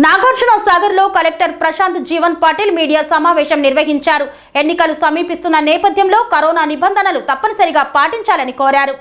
నాగార్జున సాగర్ లో collector Prashanth Jeevan Patil media సమావేశం నిర్వహించారు. ఎన్నికలు సమీపిస్తున్న నేపథ్యంలో కరోనా నిబంధనలు తప్పనిసరిగా పాటించాలని కోరారు.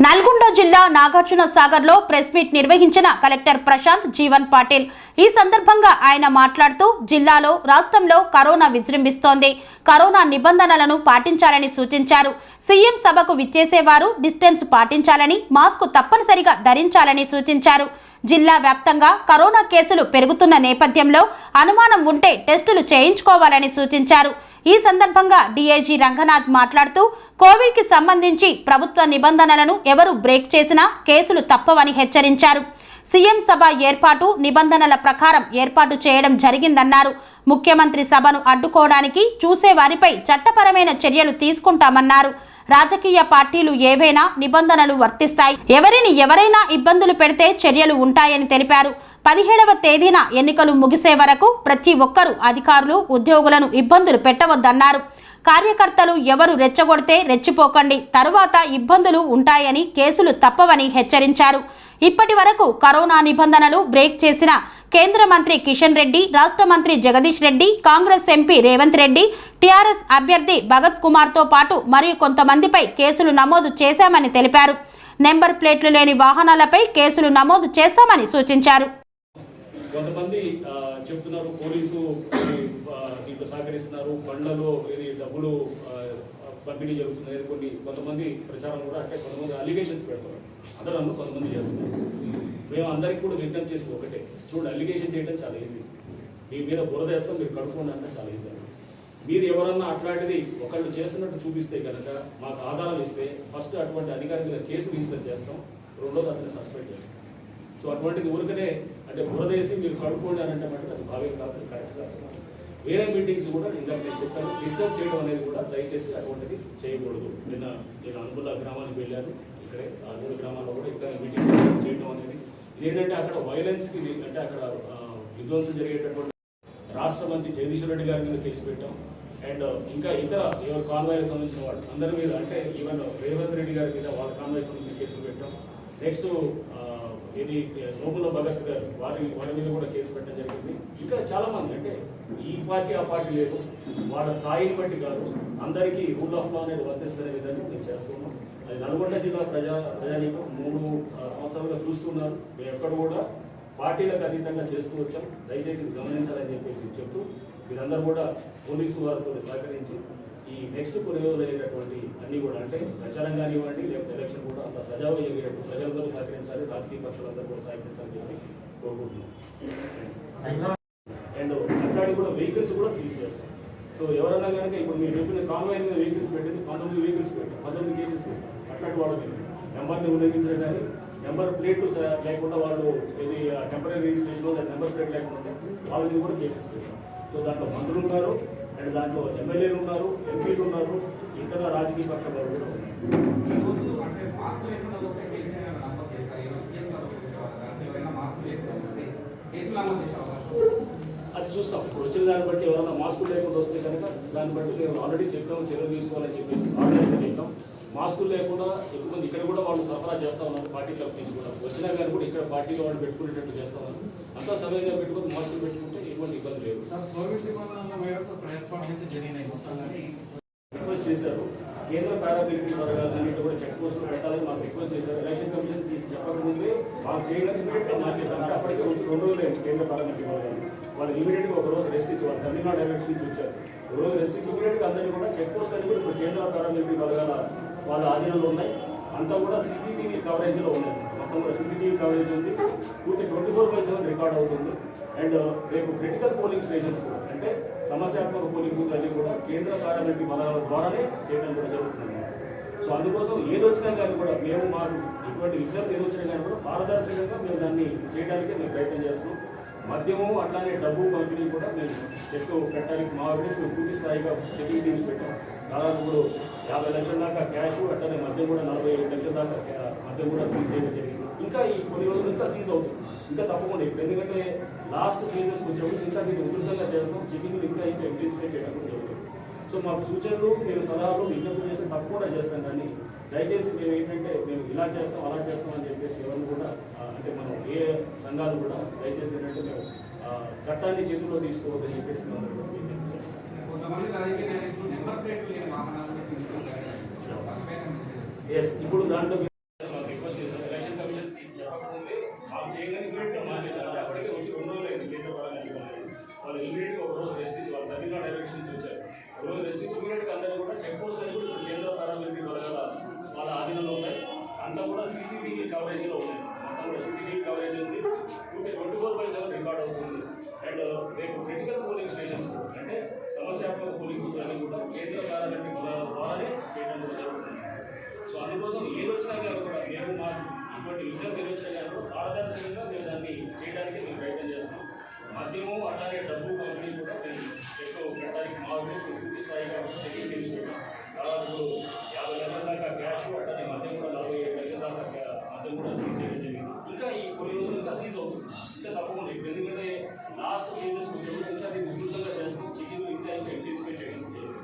నల్గొండ జిల్లా నాగార్జున సాగర్ లో ప్రెస్ మీట్ నిర్వహించిన కలెక్టర్ ప్రశాంత్ జీవన్ పాటిల్ ఈ సందర్భంగా ఆయన మాట్లాడుతూ జిల్లాలో రాష్ట్రంలో కరోనా విజృంభిస్తోంది. కరోనా నిబంధనలను పాటించాలని సూచించారు. సీఎం సభకు విచ్చేసేవారు డిస్టెన్స్ పాటించాలని, మాస్క్ తప్పనిసరిగా ధరించాలని సూచించారు. జిల్లా వ్యాప్తంగా కరోనా కేసులు పెరుగుతున్న నేపథ్యంలో అనుమానం ఉంటే టెస్టులు చేయించుకోవాలని సూచించారు. ఈ సందర్భంగా డీఐజీ రంగనాథ్ మాట్లాడుతూ కోవిడ్ కి సంబంధించి ప్రభుత్వ నిబంధనలను ఎవరు బ్రేక్ చేసినా కేసులు తప్పవని హెచ్చరించారు. సీఎం సభ ఏర్పాటు నిబంధనల ప్రకారం ఏర్పాటు చేయడం జరిగిందన్నారు. ముఖ్యమంత్రి సభను అడ్డుకోవడానికి చూసే వారిపై చట్టపరమైన చర్యలు తీసుకుంటామన్నారు. రాజకీయ పార్టీలు ఏవైనా నిబంధనలు వర్తిస్తాయి. ఎవరైనా ఇబ్బందులు పెడితే చర్యలు ఉంటాయని తెలిపారు. 17వ తేదీన ఎన్నికలు ముగిసే వరకు ప్రతి ఒక్కరూ అధికారులు, ఉద్యోగులను ఇబ్బందులు పెట్టవద్దన్నారు. కార్యకర్తలు ఎవరు రెచ్చగొడితే రెచ్చిపోకండి, తరువాత ఇబ్బందులు ఉంటాయని, కేసులు తప్పవని హెచ్చరించారు. ఇప్పటి వరకు కరోనా నిబంధనలు బ్రేక్ చేసిన కేంద్ర మంత్రి కిషన్ రెడ్డి, రాష్ట్ర మంత్రి జగదీష్ రెడ్డి, కాంగ్రెస్ ఎంపీ రేవంత్ రెడ్డి, టీఆర్ఎస్ అభ్యర్థి భగత్ కుమార్తో పాటు మరియు కొంతమందిపై కేసులు నమోదు చేశామని తెలిపారు. నెంబర్ ప్లేట్లు లేని వాహనాలపై కేసులు నమోదు చేస్తామని సూచించారు. కొంతమంది చెప్తున్నారు పోలీసు దీంట్లో సహకరిస్తున్నారు, బండ్లలో ఇది డబ్బులు పంపిణీ జరుగుతుంది, కొంతమంది ప్రచారం కూడా అంటే కొంతమంది అలిగేషన్స్ పెడతారు. అందరూ కొంతమంది చేస్తున్నారు. మేము అందరికీ కూడా విజ్ఞప్తి చేసి ఒకటే, చూడండి, అలిగేషన్ చేయడం చాలా ఈజీ. మీ మీద బురద వేస్తాం, మీరు కడుక్కోండి అంటే చాలా ఈజీ. మీరు ఎవరన్నా అట్లాంటిది ఒకళ్ళు చేస్తున్నట్టు చూపిస్తే కనుక మాకు ఆధారాలు ఇస్తే ఫస్ట్ అటువంటి అధికారి మీద కేసు రిజిస్టర్ చేస్తాం, రెండోది అతన్ని సస్పెండ్ చేస్తాం. సో అటువంటిది ఊరికనే అంటే బురదేసి మీరు కడుక్కోండి అని అంటే మటుకు అది భావ్యం కాదు, కరెక్ట్ కాదు. వేరే మీటింగ్స్ కూడా ఇంకా నేను చెప్పాను, డిస్టర్బ్ చేయడం అనేది కూడా దయచేసి అటువంటిది చేయకూడదు. నేను అనుకున్న గ్రామానికి వెళ్ళాను, ఇక్కడే ఆ 3 గ్రామాల్లో కూడా ఇక్కడ మీటింగ్ చేయడం అనేది ఏంటంటే అక్కడ వైలెన్స్కి అంటే అక్కడ విధ్వంసం జరిగేటటువంటి రాష్ట్ర మంత్రి జగదీష్ రెడ్డి గారి మీద కేసు పెట్టాం. అండ్ ఇంకా ఇతర ఎవరు కాన్వాయ్కి సంబంధించిన వాళ్ళు అందరి మీద అంటే ఈవెన్ రేవంత్ రెడ్డి గారి మీద వాళ్ళ కాన్వాయ్కి సంబంధించిన కేసులు పెట్టాం. నెక్స్ట్ ఇది నోముల భగత్ గారు వారి మీద కూడా కేసు పెట్టడం జరిగింది. ఇంకా చాలా మంది అంటే ఈ పార్టీ ఆ పార్టీ లేదు, వాళ్ళ స్థాయిని బట్టి కాదు, అందరికీ రూల్ ఆఫ్ లా అనేది వర్తిస్తున్న విధంగా మేము చేస్తున్నాం. అది నల్గొండ జిల్లా ప్రజానీకం 3 సంవత్సరాలుగా చూస్తున్నారు. మేము ఎక్కడ కూడా పార్టీలకు అతీతంగా చేస్తూ వచ్చాం. దయచేసి గమనించాలని చెప్పేసి చెప్తూ మీరందరూ కూడా పోలీసు వారితో సహకరించి ఈ నెక్స్ట్ కొన్ని రోజులు అయ్యేటటువంటి అన్ని కూడా అంటే ప్రచారం కానివ్వండి, లేకపోతే ఎలక్షన్ కూడా అంత సజావుగా జరిగేటట్టు ప్రజలందరూ సహకరించాలి, రాజకీయ పక్షాలందరూ కూడా సహకరించాలని చెప్పి కోరుకుంటున్నాం. అండ్ అట్లాంటి కూడా వెహికల్స్ కూడా సీజ్ చేస్తాం. సో ఎవరన్నా కనుక ఇప్పుడు మీరు చెప్పిన కాన్వాయ్ మీద వెహికల్స్ పెట్టింది 19 వెహికల్స్ పెట్టాం, 19 కేసెస్ పెట్టాం. అట్లాంటి వాళ్ళకి నెంబర్ని ఉల్లంఘించడం కానీ నెంబర్ ప్లేట్లు లేకుండా వాళ్ళు ఇది టెంపరీ రిజిస్ట్రేషన్లో నెంబర్ ప్లేట్ లేకుండా వాళ్ళని కూడా కేసెస్ పెట్టాం. సో దాంట్లో మంత్రులు ఉన్నారు, అండ్ దాంట్లో ఎమ్మెల్యేలు ఉన్నారు, ఎంపీలు ఉన్నారు, ఇతర రాజకీయ పక్షాలు కూడా ఉన్నారు. అది చూస్తాం. ఇప్పుడు వచ్చిన దాన్ని బట్టి ఎవరైనా మాస్కులు లేకుండా వస్తే కనుక దాన్ని బట్టి మేము ఆల్రెడీ చెప్పాము, చర్యలు తీసుకోవాలని చెప్పేసి ఆర్గనైజ్గా చెప్పాం. మాస్కులు లేకుండా ఎక్కువ మంది ఇక్కడ కూడా వాళ్ళు సరఫరా చేస్తూ ఉన్నారు, పార్టీ తరఫు నుంచి కూడా వచ్చినా కానీ కూడా ఇక్కడ పార్టీలో వాళ్ళు పెట్టుకునేటట్టు చేస్తూ ఉన్నారు. అంతా సమయంగా పెట్టుకుని మాస్కులు పెట్టుకుంటే ఎటువంటి ఇబ్బంది లేదు. రిక్వెస్ట్ చేశారు, కేంద్ర పారామిలిటరీ వర్గాలన్నింటి కూడా చెక్ పోస్టులు పెట్టాలని మాకు రిక్వెస్ట్ చేశారు. ఎలక్షన్ కమిషన్ చెప్పకముందే వాళ్ళు చేయడానికి ఇమీడియట్గా మార్చేశారు. అంటే అప్పటికే వచ్చి 2 రోజులు లేదు కేంద్ర పారామిలిటరీ వర్గాలు. వాళ్ళు ఇమీడియట్గా ఒక రోజు రెస్ట్ ఇచ్చేవాళ్ళు. తమిళనాడు ఎలక్షన్ నుంచి వచ్చారు, 1 రోజు రెస్ట్ ఇచ్చి ఇమీడియట్గా అందరినీ కూడా చెక్ పోస్ట్ అని కూడా ఇప్పుడు కేంద్ర పారామిలిటరీ వర్గాల వాళ్ళ ఆధీనంలో ఉన్నాయి. అంతా కూడా సీసీటీవీ కవరేజ్లో ఉన్నాయి. మొత్తం కూడా సీసీటీవీ కవరేజ్ ఉంది, పూర్తి 24/7 రికార్డ్ అవుతుంది. అండ్ రేపు క్రిటికల్ పోలింగ్ స్టేషన్స్ కూడా అంటే సమస్యాత్మక పోలింగ్ బూత్ అన్ని కూడా కేంద్ర పారామిలిటరీ బలాల ద్వారానే చేయడం కూడా జరుగుతుంది. సో అందుకోసం ఏది వచ్చినా కానీ కూడా మేము మాకు ఇటువంటి విజ్ఞప్తి ఏది వచ్చినా కానీ కూడా పారదర్శకంగా మేము దాన్ని చేయడానికే మేము ప్రయత్నం చేస్తున్నాం. మద్యము అట్లానే డబ్బు పంపిణీ కూడా మేము చెక్ పెట్టడానికి మా అభివృద్ధి మేము పూర్తి స్థాయిగా చెకింగ్ టీమ్స్ పెట్టాం. దాదాపు ఇప్పుడు 50 లక్షల దాకా క్యాష్, అట్లానే మద్యం కూడా 45 లక్షల దాకా మద్యం కూడా సీజ్ చేయడం జరిగింది. ఇంకా ఈ కొన్ని రోజులు ఇంకా సీజ్ అవుతుంది, ఇంకా తప్పకుండా ఇప్పుడు ఎందుకంటే లాస్ట్ ఫేజెస్కి వచ్చినప్పుడు ఇంకా దీన్ని ఉధృతంగా చేస్తాం. చెకింగ్ ఇంకా ఇంటెన్సిఫై చేయడం కూడా జరుగుతుంది. సో మాకు సూచనలు, మీరు సలహాలు, విజ్ఞప్తులు చేసి తప్పకుండా చేస్తాం. కానీ దయచేసి మేము ఏంటంటే మేము ఇలా చేస్తాం అలా చేస్తాం అని చెప్పేసి ఎవరు కూడా అంటే మనం ఏ సంఘాలు కూడా దయచేసి ఏంటంటే మేము చట్టాన్ని చేతిలో తీసుకోవద్దని చెప్పేసి మేము విజ్ఞప్తి చేస్తాం. కొంతమంది రాజకీయ నాయకులు నెంబర్ ప్లేట్లు లేని వాహనాలను తీసుకుంటారు. ఎస్, ఇప్పుడు దాంట్లో రిక్వెస్ట్ చేశారు. ఎలక్షన్ కమిషన్ చెప్పకముందే మాకు చేయగానే ఇమీడియట్గా మార్చేశారు. అప్పటికే వచ్చి 2 రోజులు అయింది కేంద్ర పరంగా. వాళ్ళు ఇమీడియట్గా ఒక రోజు రెస్ట్ ఇచ్చి వాళ్ళు తమిళనాడు ఎలక్షన్ నుంచి వచ్చారు. ఒక రోజు రెస్ట్ ఇచ్చి ఇమీడియట్గా అందరూ కూడా చెక్ పోస్ట్ అని కూడా కేంద్ర పారామిలిటరీ వాళ్ళ ఆధీనంలో ఉన్నాయి. అంతా కూడా సీసీటీవీ కవరేజ్లో ఉన్నాయి. మొత్తం కూడా సీసీటీవీ కవరేజ్ ఉంది. 24/7 రికార్డ్ అవుతుంది. అండ్ రేపు క్రిటికల్ పోలింగ్ స్టేషన్స్ అంటే సమస్యాత్మక పోలింగ్ బూత్లన్నీ కూడా కేంద్ర పారామిలిటరీ ద్వారానే చేయడం కూడా జరుగుతుంది. సో అందుకోసం ఏది వచ్చినా కానీ కూడా మేము మా ఇటువంటి విషయం తెలియచ్చినా కానీ పారదర్శకంగా మేము దాన్ని చేయడానికి మేము ప్రయత్నం చేస్తాం. మద్యము అట్లానే డబ్బు పంపిణీ కూడా మేము ఎక్కువ పెట్టడానికి మా పూర్తి స్థాయిగా చెక్కి తీసుకుంటాం. దాదాపు 50 లక్షల దాకా క్యాష్ అట్లానే మద్యం కూడా 47 లక్షల దాకా మద్యం కూడా సీజ్ చేయడం జరిగింది. ఇంకా ఈ కొన్ని రోజులు ఇంకా సీజ్ అవుతుంది. ఇంకా తప్పకుండా ఎందుకంటే లాస్ట్ కేజెస్ వచ్చేప్పుడు ఇంకా దీన్ని ఉధృతంగా చేస్తాం. చెకింగ్ ఇంకా ఇంటెన్సిఫై చేయడం జరిగింది.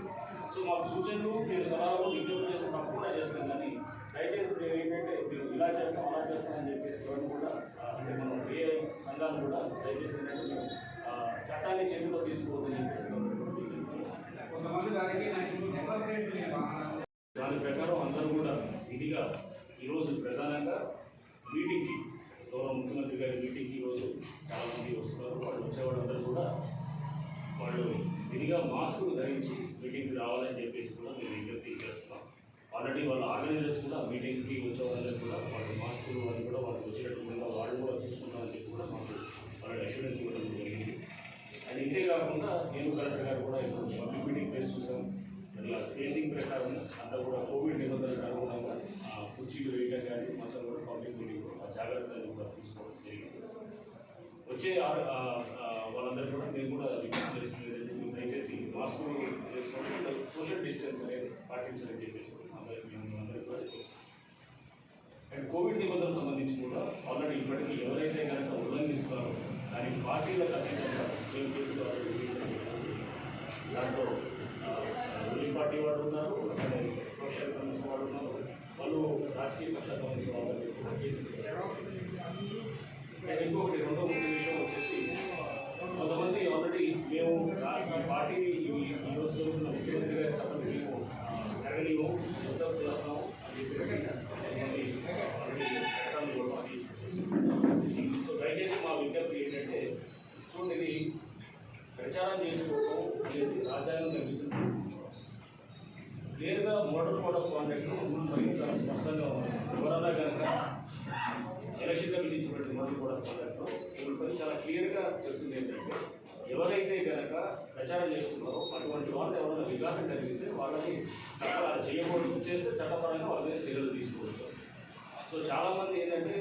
సో మాకు సూచనలు మీరు సలహాలు విజ్ఞప్తి చేస్తే తప్పకుండా చేస్తాం. కానీ దయచేసి మేము ఏంటంటే మేము ఇలా చేస్తాం అలా చేస్తామని చెప్పేసి ఎవరు కూడా అంటే మనం ఏ సంఘాలు కూడా దయచేసి ఏంటంటే మేము చట్టాన్ని చేతిలో తీసుకోవద్దని చెప్పేసి కొంతమంది రాజకీయ నాయకులు నెంబర్ ప్లేట్లు లేని వాహనాలను దాని ప్రకారం అందరూ కూడా ఇదిగా ఈరోజు ప్రధానంగా మీటింగ్కి గౌరవ ముఖ్యమంత్రి గారి మీటింగ్కి ఈరోజు చాలామంది వస్తున్నారు. వాళ్ళు వచ్చేవాళ్ళందరూ కూడా వాళ్ళు విధిగా మాస్కులు ధరించి మీటింగ్కి రావాలని చెప్పేసి కూడా మేము విజ్ఞప్తి చేస్తున్నాం. ఆల్రెడీ వాళ్ళ ఆర్గనైజర్స్ కూడా మీటింగ్కి వచ్చే వాళ్ళకి కూడా వాళ్ళు మాస్కులు అని కూడా వాళ్ళు వచ్చేటట్టుగా వాళ్ళు కూడా చూసుకుంటామని చెప్పి కూడా మాకు వాళ్ళకి అష్యూరెన్స్ ఇవ్వడం జరిగింది. అండ్ ఇంతే కాకుండా నేను కలెక్టర్ గారు కూడా ఇప్పుడు పబ్లిక్ మీటింగ్ ప్లేస్ చూసాం. అట్లా స్పేసింగ్ ప్రకారం అంతా కూడా కోవిడ్ నిబంధనలకు అనుగుణంగా కుర్చీలు వేయడం కానీ మొత్తం కూడా పబ్లిక్ మీటింగ్ జాగ్రత్తలు కూడా తీసుకోవడం జరిగింది. వచ్చే వాళ్ళందరూ కూడా మేము కూడా రిక్వెస్ట్ చేస్తున్నది మీరు దయచేసి మాస్కులు వేసుకోవడం సోషల్ డిస్టెన్స్ అనేది పాటించాలని చెప్పేసి అందరికీ కూడా రిక్వెస్ట్. అండ్ కోవిడ్ నిబంధనలకు సంబంధించి కూడా ఆల్రెడీ ఇప్పటికీ ఎవరైతే కనుక ఉల్లంఘిస్తున్నారో దానికి పార్టీలకు అతీతంగా మేము కేసులు ఆల్రెడీ రీసెంట్ దాంట్లో రూలింగ్ పార్టీ వాళ్ళు ఉన్నారు, అక్కడ పక్షాలకు సంబంధించిన వాళ్ళు ఉన్నారు, వాళ్ళు రాజకీయ పక్షాలకు సంబంధించిన వాళ్ళకి కూడా కేసులు. అండ్ ఇంకొకటి రెండో ముఖ్య విషయం వచ్చేసి కొంతమంది ఆల్రెడీ మేము ఈ పార్టీని ఈరోజు జరుగుతున్న ముఖ్యమంత్రి గారి సభను మేము జరగలేము డిస్టర్బ్ చేస్తాము అని చెప్పేసి కొంతమంది ఆల్రెడీ చట్టాలు కూడా అది. సో దయచేసి మా విజ్ఞప్తి ఏంటంటే చూడండి, ఇది ప్రచారం చేసుకోవడం అనేది రాజ్యాంగం నిర్మించింది. క్లియర్గా మోడల్ కోడ్ ఆఫ్ కాండక్ట్లో రూల్ పైన చాలా స్పష్టంగా ఉంది. ఎవరన్నా కనుక ఎలక్షన్ కమిషన్ ఇచ్చినటువంటి మోడల్ కోడ్ ఆఫ్ కాండక్ట్లో రూల్ పైన చాలా క్లియర్గా చెప్తుంది ఏంటంటే ఎవరైతే కనుక ప్రచారం చేసుకున్నారో అటువంటి వాళ్ళు ఎవరైనా విఘాతం కలిగిస్తే వాళ్ళని చేయకూడదు చేస్తే చట్టపరంగా వాళ్ళ మీద చర్యలు తీసుకోవచ్చు. సో చాలామంది ఏంటంటే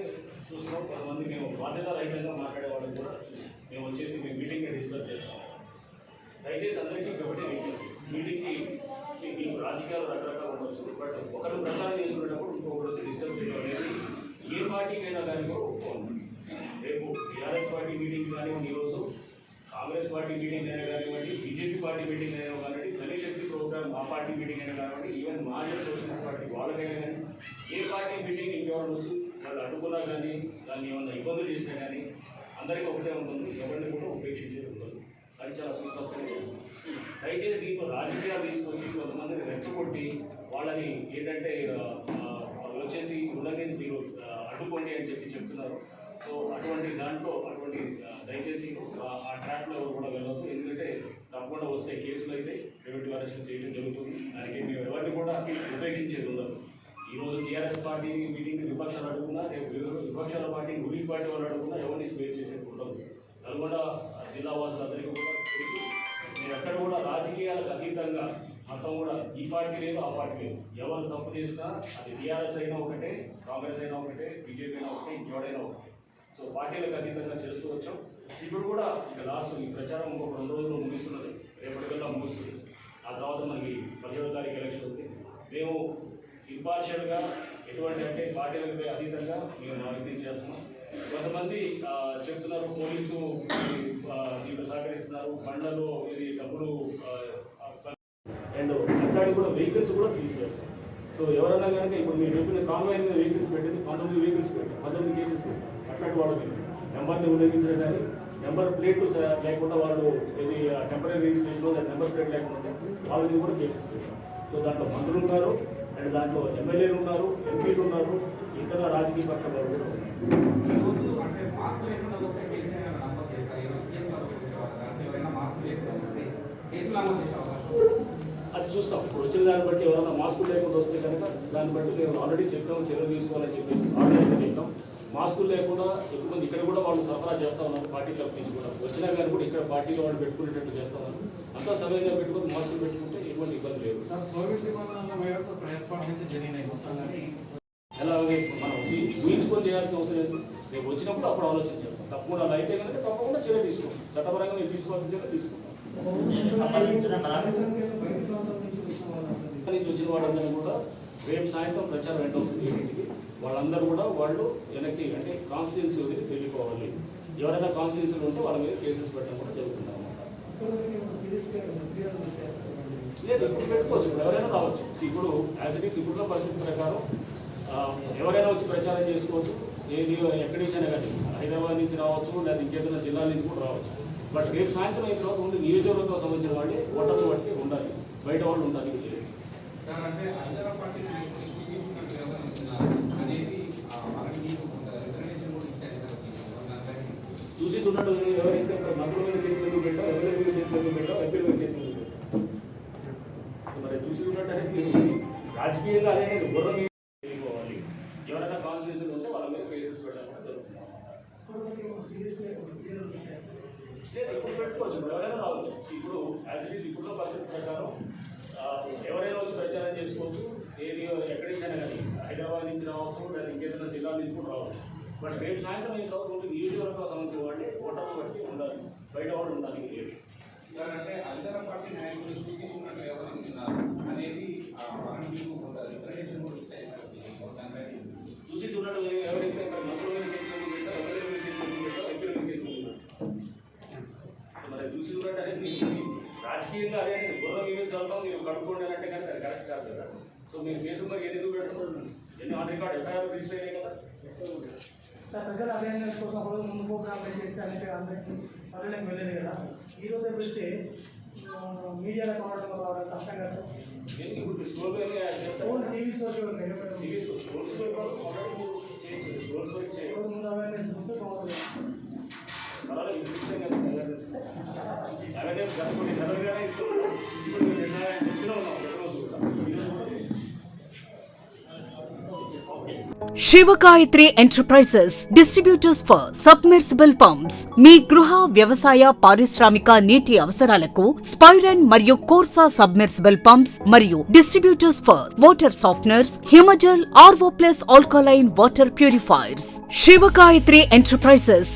చూస్తున్నాం, కొంతమంది మేము బాధ్యత రహితంగా మాట్లాడే వాళ్ళని కూడా చూసాం. మేము వచ్చేసి మేము మీటింగ్ని డిస్టర్బ్ చేస్తాం. దయచేసి అందరికీ ఒకటే మీటింగ్కి మీకు రాజకీయాలు రకరకాలు ఉండవచ్చు, బట్ ఒకరు ప్రచారం చేసుకునేటప్పుడు ఇంకొకరు వచ్చి డిస్టర్బ్ చేయడం అనేది ఏ పార్టీకైనా కానీ కూడా ఒప్పుకోండి. రేపు టీఆర్ఎస్ పార్టీ మీటింగ్ కానివ్వండి, ఈరోజు కాంగ్రెస్ పార్టీ మీటింగ్ అయినా కానివ్వండి, బీజేపీ పార్టీ మీటింగ్ అయినా కానివ్వండి, గణేష్ శక్తి ప్రోగ్రామ్ ఆ పార్టీ మీటింగ్ అయినా కానివ్వండి, ఈవెన్ మార్కెట్ సోషలిస్ట్ పార్టీ వాళ్ళకైనా కానీ ఏ పార్టీ మీటింగ్ ఇంకెవరైనా వచ్చి వాళ్ళు అడ్డుకున్నా కానీ దాన్ని ఏమన్నా ఇబ్బందులు చేసినా కానీ అందరికీ ఒకటే ఉంటుంది, ఎవరిని కూడా ఉపేక్షించేది ఉండదు. అది చాలా సుస్పష్టంగా చేస్తుంది. దయచేసి దీంట్లో రాజకీయాలు తీసుకొచ్చి కొంతమందిని రెచ్చగొట్టి వాళ్ళని ఏంటంటే వాళ్ళు వచ్చేసి ఉల్లంఘన మీరు అడ్డుకోండి అని చెప్తున్నారు. సో అటువంటి దాంట్లో అటువంటి దయచేసి ఆ ట్రాక్లో ఎవరు కూడా వెళ్ళదు. ఎందుకంటే తప్పకుండా వస్తే కేసులు అయితే ప్రివెంటివ్ అరెస్ట్ చేయడం జరుగుతుంది. దానికి మేము ఎవరిని కూడా ఉపేక్షించేది ఉండదు. ఈరోజు టీఆర్ఎస్ పార్టీ మీటింగ్ విపక్షాలు అడుగుతున్నా, రేపు విపక్షాల పార్టీ రూలింగ్ పార్టీ వాళ్ళు అడుగుతున్నా ఎవరిని స్పేర్ చేసేది ఉండదు. నల్గొండ జిల్లా వాసులందరికీ కూడా తెలుసు, నేను ఎక్కడ కూడా రాజకీయాలకు అతీతంగా మొత్తం కూడా ఈ పార్టీ లేదు ఆ పార్టీ లేదు, ఎవరు తప్పు చేసినా అది టీఆర్ఎస్ అయినా ఒకటే, కాంగ్రెస్ అయినా ఒకటే, బీజేపీ అయినా ఒకటే, ఇంకెవడైనా ఒకటే. సో పార్టీలకు అతీతంగా చేస్తూ వచ్చాం. ఇప్పుడు కూడా ఇక లాస్ట్ ఈ ప్రచారం ఇంకొక 2 రోజులు ముగిస్తున్నది, రేపటికల్లా ముగుస్తుంది. ఆ తర్వాత మనకి 17వ తారీఖు ఎలక్షన్ ఉంది. మేము ఇంపార్షియల్గా ఎటువంటి అంటే పార్టీలకు అతీతంగా మేము మార్కెటింగ్ చేస్తున్నాం. కొంతమంది చెప్తున్నారు పోలీసు దీంట్లో సహకరిస్తున్నారు, బండ్లలో ఇది డబ్బులు అండ్ అట్లాంటి కూడా వెహికల్స్ కూడా సీజ్ చేస్తాం. సో ఎవరన్నా కనుక ఇప్పుడు మీరు చెప్పిన కాన్వాయ్ మీద వెహికల్స్ పెట్టింది 19 వెహికల్స్ పెట్టాం, 19 కేసెస్ పెట్టాం. అట్లాంటి వాళ్ళని నెంబర్ని ఉల్లంఘించడం కానీ నెంబర్ ప్లేట్ లేకుండా వాళ్ళు ఇది టెంపరీ రిజిస్ట్రేషన్లో నెంబర్ ప్లేట్ లేకుండా ఉంటే వాళ్ళ మీద కూడా కేసెస్ పెట్టాం. సో దాంట్లో మంత్రులు ఉన్నారు అండ్ దాంట్లో ఎమ్మెల్యేలు ఉన్నారు, ఎంపీలు ఉన్నారు, ఇతర రాజకీయ పక్షాల వాళ్ళు కూడా ఉన్నారు. ఈరోజు అంటే మాస్క్ లేకుండా వస్తే కేసులు ఏమైనా నమోదు చేస్తారు? ఈరోజు సీఎం సభకు వచ్చేవారు దాంట్లో ఎవరైనా మాస్క్ లేకుండా వస్తే కేసులు నమోదు చేసే అవకాశం అది చూస్తాం. ఇప్పుడు వచ్చిన దాన్ని బట్టి ఎవరైనా మాస్కులు లేకుండా వస్తే కనుక దాన్ని బట్టి మేము ఆల్రెడీ చెప్పాము, చర్యలు తీసుకోవాలని చెప్పేసి ఆర్గనైజ్గా చెప్పాం. మాస్కులు లేకుండా ఎక్కువ మంది ఇక్కడ కూడా వాళ్ళు సరఫరా చేస్తా ఉన్నారు, పార్టీ తరఫు నుంచి కూడా వచ్చినా కానీ కూడా ఇక్కడ పార్టీలో వాళ్ళు పెట్టుకునేటట్టు చేస్తా ఉన్నారు. అంతా సమయంగా పెట్టుకుని మాస్కులు పెట్టుకుంటే ఎటువంటి ఇబ్బంది లేదు. కోవిడ్ నిబంధనల మేరకు ఏర్పాటు అయితే జరిగినాయి మొత్తం కానీ ఎలా మనం ఊహించుకొని చేయాల్సిన అవసరం లేదు. రేపు వచ్చినప్పుడు అప్పుడు ఆలోచన చేస్తాం. తప్పకుండా అలా అయితే కనుక తప్పకుండా చర్య తీసుకుంటాం. చట్టపరంగా మేము తీసుకోవాల్సిన చర్య తీసుకుంటాం. నుంచి వచ్చిన వాళ్ళందరూ కూడా రేపు సాయంత్రం ప్రచారం ఎండ్ అవుతుంది. ఇంటికి వాళ్ళందరూ కూడా వాళ్ళు వెనక్కి అంటే కాన్స్టిట్యున్సీ వదిలి వెళ్ళిపోవాలి. ఎవరైనా కాన్స్టిట్యున్సీలు ఉంటే వాళ్ళ మీద కేసెస్ పెట్టడం కూడా జరుగుతుంది అన్నమాట. లేదు ఇప్పుడు పెట్టుకోవచ్చు, ఇప్పుడు ఎవరైనా రావచ్చు. ఇప్పుడు యాజ్ ఇట్ ఈస్ ఇప్పుడున్న పరిస్థితి ప్రకారం ఎవరైనా వచ్చి ప్రచారం చేసుకోవచ్చు. ఏది ఎక్కడి నుంచి అయినా కానీ హైదరాబాద్ నుంచి రావచ్చు, లేదా ఇంకేదైనా జిల్లాల నుంచి కూడా రావచ్చు. బట్ రేపు సాయంత్రం అయిన తర్వాత ముందు నియోజకవర్గం సంబంధించిన వాళ్ళే ఓటర్లు బట్టి ఉండాలి, బయట వాళ్ళు ఉండాలి. సార్ అంటే అధికార పార్టీ తీసుకున్నట్టు వ్యవహరిస్తున్నారు అనేది రికగ్నిషన్ కూడా ఇచ్చారు. చూసి చూడటం ఎవరిస్తే మంత్రుల మీద కేసులు ఎందుకు పెట్టాం, ఎమ్మెల్యే మీద కేసులు ఎందుకు పెట్టాం, ఎంపీల మీద కేసులు ఎందుకు పెట్టాం? మరి చూసి చూడటం అనేది మీరు రాజకీయంగా అదే బుర్ర మీద వెళ్ళిపోవాలి. ఎవరైనా కాన్స్టిట్యూన్సీలు ఉంటే వాళ్ళ మీద కేసెస్ పెట్టడం కూడా జరుగుతుంది. లేదు ఇప్పుడు పెట్టుకోవచ్చు, ఇప్పుడు ఎవరైనా రావచ్చు. ఇప్పుడు యాజ్ ఇట్ ఈస్ ఇప్పుడున్న పరిస్థితి ప్రకారం ఎవరైనా వచ్చి ప్రచారం చేసుకోవచ్చు. ఏది ఎక్కడి నుంచి అయినా కానీ హైదరాబాద్ నుంచి రావచ్చు, లేదా ఇంకేదైనా జిల్లాల నుంచి కూడా రావచ్చు. బట్ రేపు సాయంత్రం అయిన తర్వాత ముందు నియోజకవర్గం సంబంధించిన వాళ్ళే ఓటర్లు బట్టి ఉండాలి, బయట వాళ్ళు ఉండాలి. సార్ అంటే అధికార పార్టీ నాయకులు తీసుకున్నట్టు వ్యవహరిస్తున్నారు అనేది రికగ్నిషన్ కూడా ఇచ్చారు. చూసి చూడటం ఎవరైతే మంత్రుల మీద కేసులు ఎందుకు పెట్టాం, ఎమ్మెల్యే మీద కేసులు ఎందుకు పెట్టాం, ఎంపీల మీద కేసులు ఎందుకు పెట్టాం? మరి చూసి చూడటం అనేది రాజకీయంగా అదే బుర్ర మీద చదవడం మీరు కడుక్కోండి అంటే కనుక అది కరెక్ట్ కాదు కదా. సో మీరు కేసు మరి ఎందుకు పెట్టుకోండి, ఎన్ని ఆన్ రికార్డ్ ఎఫ్ఐఆర్ రిజిస్టర్ అయినాయి కదా. ప్రజల అవేర్నెస్ కోసం ఒకరోజు ముందు ప్రోగ్రామ్ చేస్తే అంటే అందరికీ పల్లెలకు వెళ్ళేది కదా. ఈరోజు వెళ్తే మీడియాలో కావడం రావడం కష్టం కదా. ఇప్పుడు స్టోర్ చేస్తారు, టీవీ సోర్స్ ముందు అవేర్నెస్ ఉంటే బాగుంటుంది. అవేర్నెస్ కనుక్కొని జనరల్గానే ఇస్తున్నాం. ఇప్పుడు నిర్ణయం చెప్తూనే ఉన్నాం ప్రతిరోజు కూడా. Shivagayatri enterprises distributors for submersible pumps మీ గృహ వ్యవసాయ పారిశ్రామిక నీటి అవసరాలకు స్పైరన్ మరియు కోర్సా సబ్మెర్సిబుల్ పంప్స్ మరియు distributors for water softners, Himajal, RO plus alkaline water purifiers. Shivagayatri enterprises